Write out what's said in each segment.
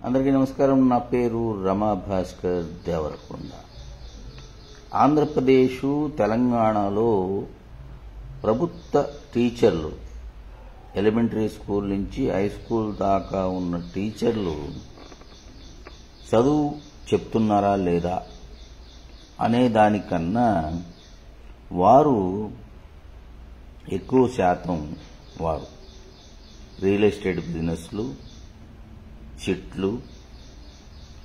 అందరికీ నమస్కారం. నా పేరు రమా భాస్కర్ దేవరకొండ. ఆంధ్రప్రదేశ్, తెలంగాణలో ప్రభుత్వ టీచర్లు ఎలిమెంటరీ స్కూల్ నుంచి హై స్కూల్ దాకా ఉన్న టీచర్లు చదువు చెప్తున్నారా లేదా అనే దానికన్నా వారు ఎక్కువ శాతం వారు రియల్ ఎస్టేట్ బిజినెస్లు, చిట్లు,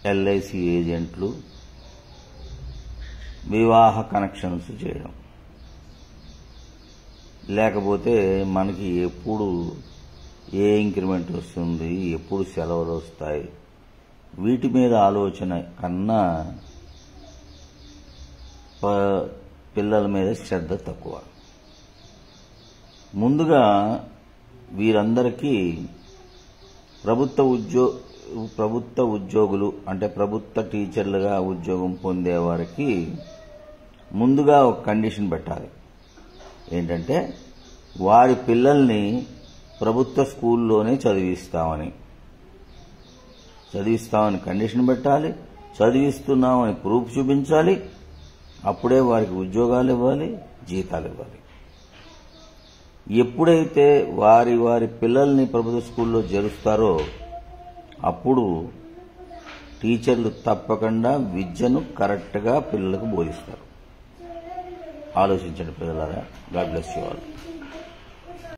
ఎల్ఐసి ఏజెంట్లు, వివాహ కనెక్షన్స్ చేయడం, లేకపోతే మనకి ఎప్పుడు ఏ ఇంక్రిమెంట్ వస్తుంది, ఎప్పుడు సెలవులు వస్తాయి, వీటి మీద ఆలోచన కన్నా పిల్లల మీద శ్రద్ధ తక్కువ. ముందుగా వీరందరికీ ప్రభుత్వ ఉద్యోగులు అంటే ప్రభుత్వ టీచర్లుగా ఉద్యోగం పొందేవారికి ముందుగా ఒక కండిషన్ పెట్టాలి. ఏంటంటే వారి పిల్లల్ని ప్రభుత్వ స్కూల్లోనే చదివిస్తామని కండిషన్ పెట్టాలి. చదివిస్తున్నామని ప్రూఫ్ చూపించాలి. అప్పుడే వారికి ఉద్యోగాలు ఇవ్వాలి, జీతాలు ఇవ్వాలి. ఎప్పుడైతే వారి పిల్లల్ని ప్రభుత్వ స్కూల్లో చేరుస్తారో అప్పుడు టీచర్లు తప్పకుండా విద్యను కరెక్ట్గా పిల్లలకు బోధిస్తారు. ఆలోచించండి పిల్లలారా. God bless you all.